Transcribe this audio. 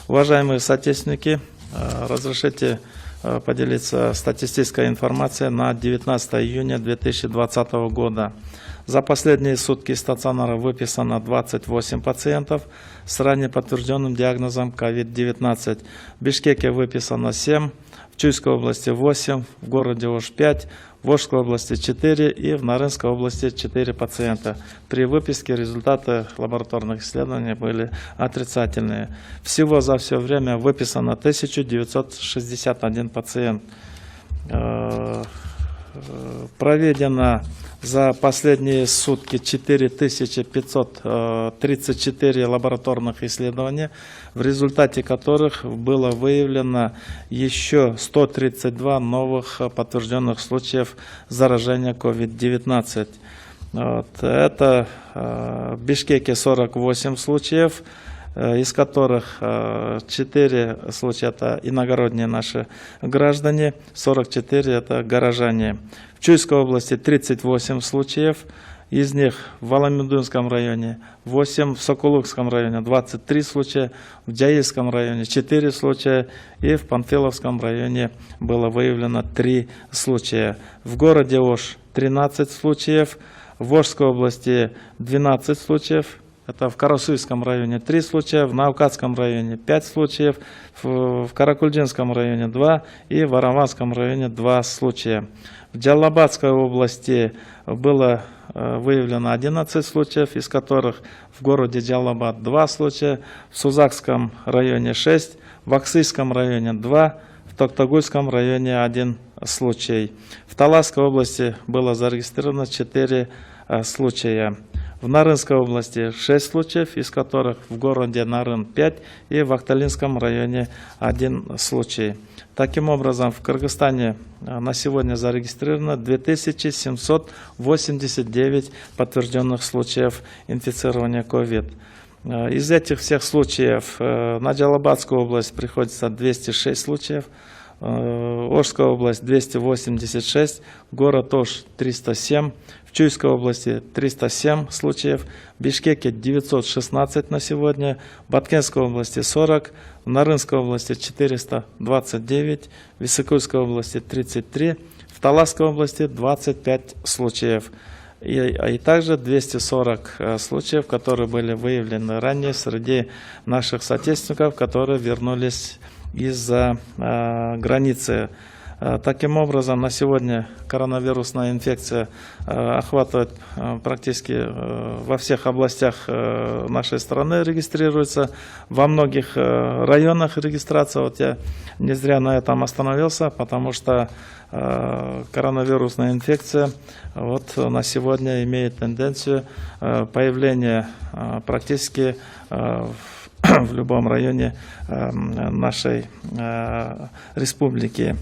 Уважаемые соотечественники, разрешите поделиться статистической информацией на 19 июня 2020 года. За последние сутки из стационара выписано 28 пациентов с ранее подтвержденным диагнозом COVID-19. В Бишкеке выписано 7, в Чуйской области 8, в городе Ош 5, в Ошской области 4 и в Нарынской области 4 пациента. При выписке результаты лабораторных исследований были отрицательные. Всего за все время выписано 1961 пациент. Проведено за последние сутки 4534 лабораторных исследования, в результате которых было выявлено еще 132 новых подтвержденных случаев заражения COVID-19. Это в Бишкеке 48 случаев, из которых 4 случая это иногородние наши граждане, 44 это горожане. В Чуйской области 38 случаев, из них в Аламедунском районе 8, в Сокулукском районе 23 случая, в Джаильском районе 4 случая и в Панфиловском районе было выявлено 3 случая. В городе Ош 13 случаев, в Ошской области 12 случаев. Это в Карасуйском районе 3 случая, в Наукатском районе 5 случаев, в Каракульдинском районе 2 и в Араванском районе 2 случая. В Джалабадской области было выявлено 11 случаев, из которых в городе Джалабад 2 случая, в Сузакском районе 6, в Аксыйском районе 2, в Токтагульском районе 1 случай. В Таласской области было зарегистрировано 4 случая. В Нарынской области 6 случаев, из которых в городе Нарын 5 и в Акталинском районе 1 случай. Таким образом, в Кыргызстане на сегодня зарегистрировано 2789 подтвержденных случаев инфицирования COVID. Из этих всех случаев на Джалабадскую область приходится 206 случаев, Ошская область 286, город Ош 307, в Чуйской области 307 случаев, в Бишкеке 916 на сегодня, в Баткенской области 40, в Нарынской области 429, в Иссыкульской области 33, в Таласской области 25 случаев. И также 240 случаев, которые были выявлены ранее среди наших соотечественников, которые вернулись из-за границы. Таким образом, на сегодня коронавирусная инфекция охватывает практически во всех областях нашей страны, регистрируется, во многих районах регистрация. Вот я не зря на этом остановился, потому что коронавирусная инфекция вот на сегодня имеет тенденцию появления практически в любом районе нашей республики.